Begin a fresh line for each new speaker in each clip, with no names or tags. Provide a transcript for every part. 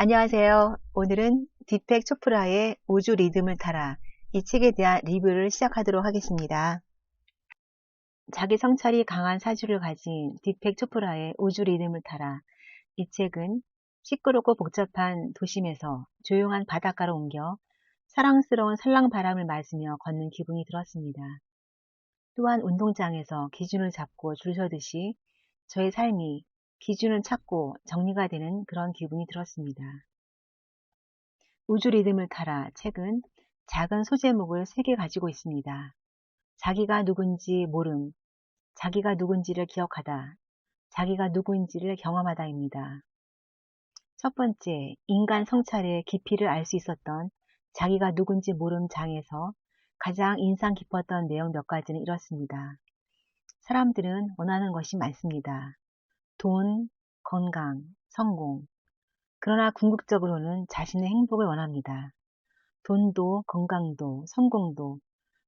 안녕하세요. 오늘은 딥팩 초프라의 우주 리듬을 타라 이 책에 대한 리뷰를 시작하도록 하겠습니다. 자기 성찰이 강한 사주를 가진 딥팩 초프라의 우주 리듬을 타라 이 책은 시끄럽고 복잡한 도심에서 조용한 바닷가로 옮겨 사랑스러운 살랑바람을 맞으며 걷는 기분이 들었습니다. 또한 운동장에서 기준을 잡고 줄 서듯이 저의 삶이 기준을 찾고 정리가 되는 그런 기분이 들었습니다. 우주 리듬을 타라 책은 작은 소제목을 3개 가지고 있습니다. 자기가 누군지 모름, 자기가 누군지를 기억하다, 자기가 누구인지를 경험하다입니다. 첫 번째, 인간 성찰의 깊이를 알 수 있었던 자기가 누군지 모름 장에서 가장 인상 깊었던 내용 몇 가지는 이렇습니다. 사람들은 원하는 것이 많습니다. 돈, 건강, 성공. 그러나 궁극적으로는 자신의 행복을 원합니다. 돈도, 건강도, 성공도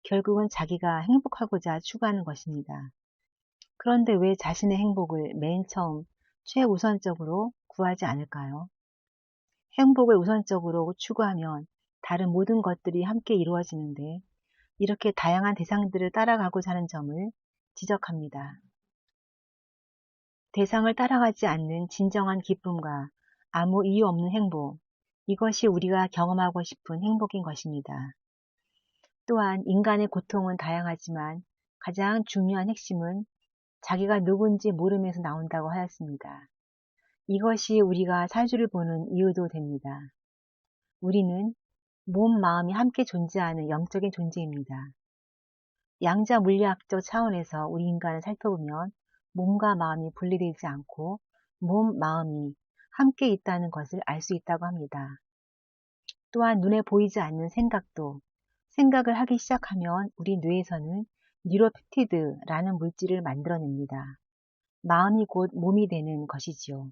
결국은 자기가 행복하고자 추구하는 것입니다. 그런데 왜 자신의 행복을 맨 처음 최우선적으로 구하지 않을까요? 행복을 우선적으로 추구하면 다른 모든 것들이 함께 이루어지는데 이렇게 다양한 대상들을 따라가고자 하는 점을 지적합니다. 대상을 따라가지 않는 진정한 기쁨과 아무 이유 없는 행복, 이것이 우리가 경험하고 싶은 행복인 것입니다. 또한 인간의 고통은 다양하지만 가장 중요한 핵심은 자기가 누군지 모름에서 나온다고 하였습니다. 이것이 우리가 사주를 보는 이유도 됩니다. 우리는 몸, 마음이 함께 존재하는 영적인 존재입니다. 양자 물리학적 차원에서 우리 인간을 살펴보면 몸과 마음이 분리되지 않고 몸, 마음이 함께 있다는 것을 알 수 있다고 합니다. 또한 눈에 보이지 않는 생각도 생각을 하기 시작하면 우리 뇌에서는 뉴로펩티드라는 물질을 만들어냅니다. 마음이 곧 몸이 되는 것이지요.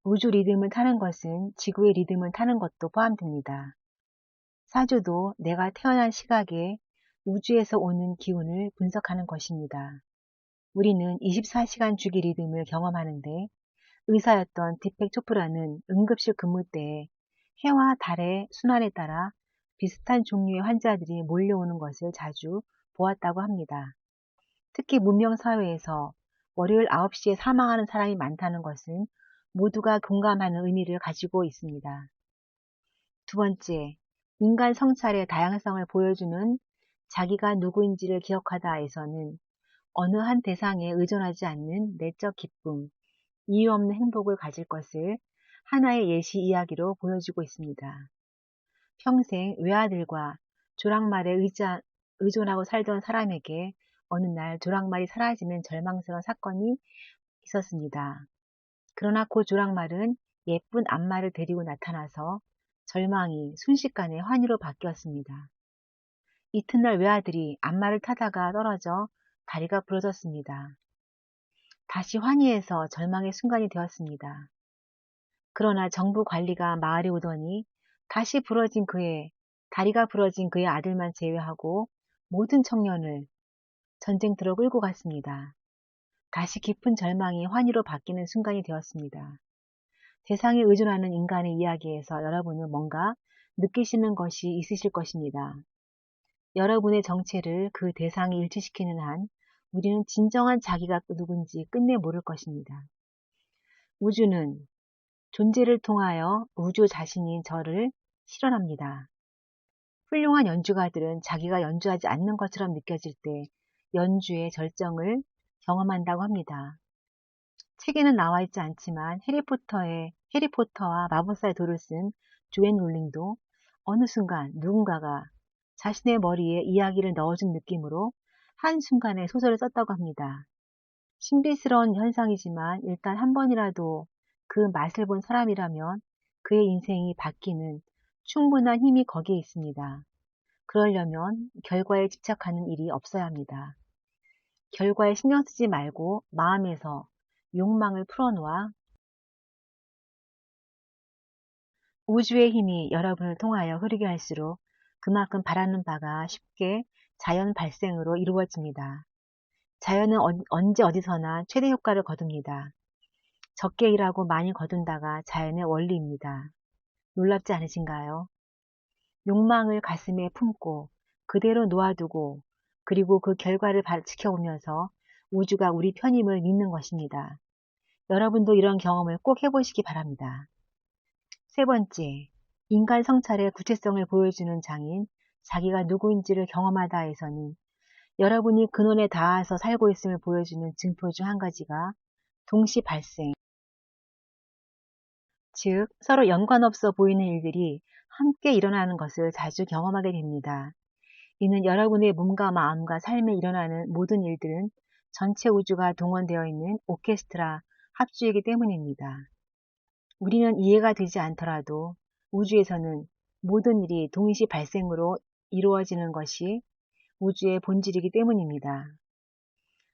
우주 리듬을 타는 것은 지구의 리듬을 타는 것도 포함됩니다. 사주도 내가 태어난 시각에 우주에서 오는 기운을 분석하는 것입니다. 우리는 24시간 주기 리듬을 경험하는데 의사였던 딥팩 초프라는 응급실 근무 때에 해와 달의 순환에 따라 비슷한 종류의 환자들이 몰려오는 것을 자주 보았다고 합니다. 특히 문명사회에서 월요일 9시에 사망하는 사람이 많다는 것은 모두가 공감하는 의미를 가지고 있습니다. 두 번째, 인간 성찰의 다양성을 보여주는 자기가 누구인지를 기억하다에서는 어느 한 대상에 의존하지 않는 내적 기쁨, 이유 없는 행복을 가질 것을 하나의 예시 이야기로 보여주고 있습니다. 평생 외아들과 조랑말에 의존하고 살던 사람에게 어느 날 조랑말이 사라지는 절망스러운 사건이 있었습니다. 그러나 그 조랑말은 예쁜 암말을 데리고 나타나서 절망이 순식간에 환희로 바뀌었습니다. 이튿날 외아들이 암말을 타다가 떨어져 다리가 부러졌습니다. 다시 환희에서 절망의 순간이 되었습니다. 그러나 정부 관리가 마을에 오더니 다시 다리가 부러진 그의 아들만 제외하고 모든 청년을 전쟁터로 끌고 갔습니다. 다시 깊은 절망이 환희로 바뀌는 순간이 되었습니다. 대상에 의존하는 인간의 이야기에서 여러분은 뭔가 느끼시는 것이 있으실 것입니다. 여러분의 정체를 그 대상에 일치시키는 한 우리는 진정한 자기가 누군지 끝내 모를 것입니다. 우주는 존재를 통하여 우주 자신인 저를 실현합니다. 훌륭한 연주가들은 자기가 연주하지 않는 것처럼 느껴질 때 연주의 절정을 경험한다고 합니다. 책에는 나와 있지 않지만 해리포터와 마법사의 돌을 쓴 조앤 롤링도 어느 순간 누군가가 자신의 머리에 이야기를 넣어준 느낌으로 한순간에 소설을 썼다고 합니다. 신비스러운 현상이지만 일단 한 번이라도 그 맛을 본 사람이라면 그의 인생이 바뀌는 충분한 힘이 거기에 있습니다. 그러려면 결과에 집착하는 일이 없어야 합니다. 결과에 신경 쓰지 말고 마음에서 욕망을 풀어놓아 우주의 힘이 여러분을 통하여 흐르게 할수록 그만큼 바라는 바가 쉽게 자연 발생으로 이루어집니다. 자연은 언제 어디서나 최대 효과를 거둡니다. 적게 일하고 많이 거둔다가 자연의 원리입니다. 놀랍지 않으신가요? 욕망을 가슴에 품고 그대로 놓아두고 그리고 그 결과를 지켜보면서 우주가 우리 편임을 믿는 것입니다. 여러분도 이런 경험을 꼭 해보시기 바랍니다. 세 번째, 인간 성찰의 구체성을 보여주는 장인, 자기가 누구인지를 경험하다에서는 여러분이 근원에 닿아서 살고 있음을 보여주는 증표 중 한 가지가 동시 발생, 즉 서로 연관없어 보이는 일들이 함께 일어나는 것을 자주 경험하게 됩니다. 이는 여러분의 몸과 마음과 삶에 일어나는 모든 일들은 전체 우주가 동원되어 있는 오케스트라 합주이기 때문입니다. 우리는 이해가 되지 않더라도 우주에서는 모든 일이 동시 발생으로 이루어지는 것이 우주의 본질이기 때문입니다.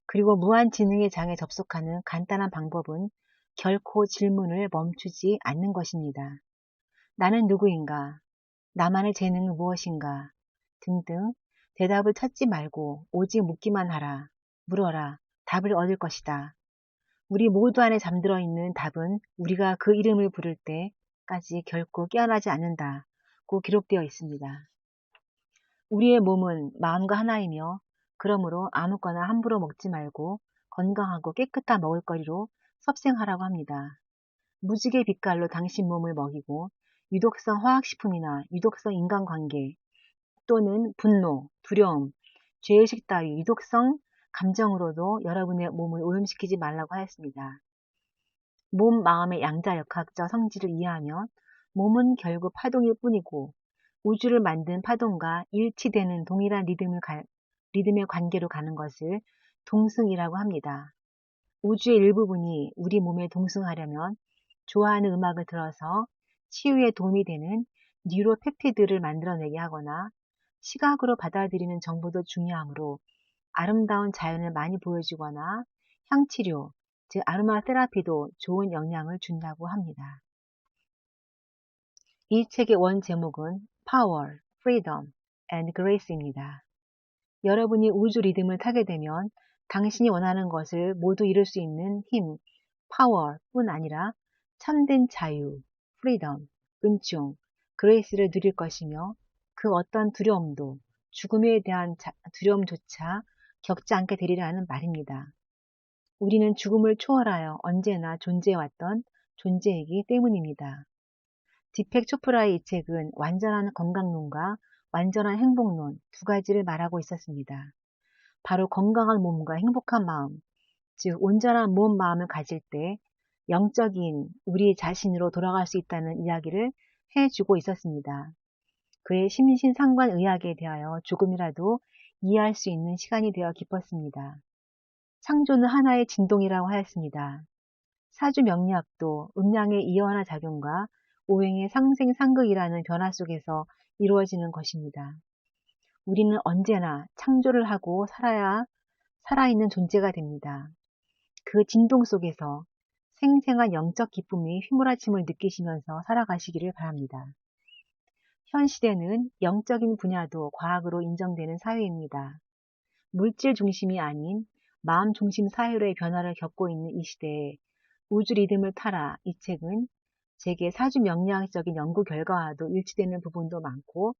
그리고 무한지능의 장에 접속하는 간단한 방법은 결코 질문을 멈추지 않는 것입니다. 나는 누구인가? 나만의 재능은 무엇인가? 등등 대답을 찾지 말고 오직 묻기만 하라. 물어라. 답을 얻을 것이다. 우리 모두 안에 잠들어 있는 답은 우리가 그 이름을 부를 때까지 결코 깨어나지 않는다고 기록되어 있습니다. 우리의 몸은 마음과 하나이며 그러므로 아무거나 함부로 먹지 말고 건강하고 깨끗한 먹을거리로 섭생하라고 합니다. 무지개 빛깔로 당신 몸을 먹이고 유독성 화학식품이나 유독성 인간관계 또는 분노, 두려움, 죄의식 따위 유독성 감정으로도 여러분의 몸을 오염시키지 말라고 하였습니다. 몸, 마음의 양자역학적 성질을 이해하면 몸은 결국 파동일 뿐이고 우주를 만든 파동과 일치되는 동일한 리듬의 관계로 가는 것을 동승이라고 합니다. 우주의 일부분이 우리 몸에 동승하려면 좋아하는 음악을 들어서 치유에 도움이 되는 뉴로펩티드를 만들어내게 하거나 시각으로 받아들이는 정보도 중요하므로 아름다운 자연을 많이 보여주거나 향치료, 즉 아로마 테라피도 좋은 영향을 준다고 합니다. 이 책의 원 제목은 Power, Freedom and Grace입니다. 여러분이 우주 리듬을 타게 되면 당신이 원하는 것을 모두 이룰 수 있는 힘, 파워뿐 아니라 참된 자유, freedom, 은총, grace를 누릴 것이며 그 어떤 두려움도 죽음에 대한 두려움조차 겪지 않게 되리라는 말입니다. 우리는 죽음을 초월하여 언제나 존재해왔던 존재이기 때문입니다. 디펙 초프라의 이 책은 완전한 건강론과 완전한 행복론 두 가지를 말하고 있었습니다. 바로 건강한 몸과 행복한 마음, 즉 온전한 몸, 마음을 가질 때 영적인 우리 자신으로 돌아갈 수 있다는 이야기를 해주고 있었습니다. 그의 심신상관의학에 대하여 조금이라도 이해할 수 있는 시간이 되어 기뻤습니다. 창조는 하나의 진동이라고 하였습니다. 사주 명리학도 음양의 이원화 작용과 오행의 상생상극이라는 변화 속에서 이루어지는 것입니다. 우리는 언제나 창조를 하고 살아있는 존재가 됩니다. 그 진동 속에서 생생한 영적 기쁨이 휘몰아침을 느끼시면서 살아가시기를 바랍니다. 현 시대는 영적인 분야도 과학으로 인정되는 사회입니다. 물질 중심이 아닌 마음 중심 사회로의 변화를 겪고 있는 이 시대에 우주 리듬을 타라 이 책은 제게 사주 명리학적인 연구 결과와도 일치되는 부분도 많고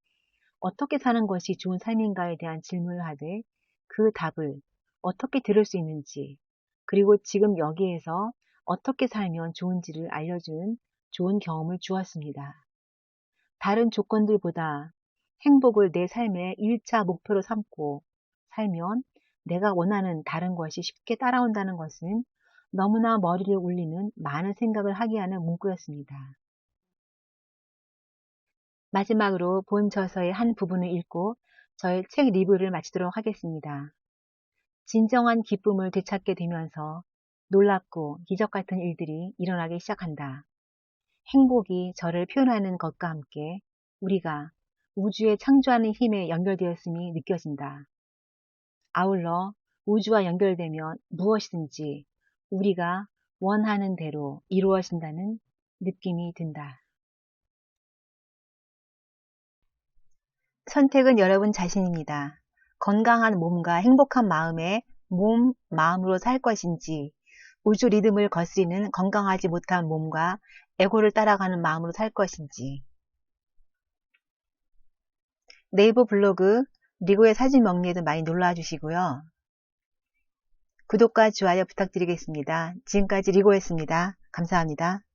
어떻게 사는 것이 좋은 삶인가에 대한 질문을 하되 그 답을 어떻게 들을 수 있는지 그리고 지금 여기에서 어떻게 살면 좋은지를 알려주는 좋은 경험을 주었습니다. 다른 조건들보다 행복을 내 삶의 1차 목표로 삼고 살면 내가 원하는 다른 것이 쉽게 따라온다는 것은 너무나 머리를 울리는 많은 생각을 하게 하는 문구였습니다. 마지막으로 본 저서의 한 부분을 읽고 저의 책 리뷰를 마치도록 하겠습니다. 진정한 기쁨을 되찾게 되면서 놀랍고 기적 같은 일들이 일어나기 시작한다. 행복이 저를 표현하는 것과 함께 우리가 우주에 창조하는 힘에 연결되었음이 느껴진다. 아울러 우주와 연결되면 무엇이든지 우리가 원하는 대로 이루어진다는 느낌이 든다. 선택은 여러분 자신입니다. 건강한 몸과 행복한 마음에 마음으로 살 것인지 우주 리듬을 거스리는 건강하지 못한 몸과 에고를 따라가는 마음으로 살 것인지. 네이버 블로그 리고의 사진 먹리에도 많이 놀러와 주시고요. 구독과 좋아요 부탁드리겠습니다. 지금까지 리고였습니다. 감사합니다.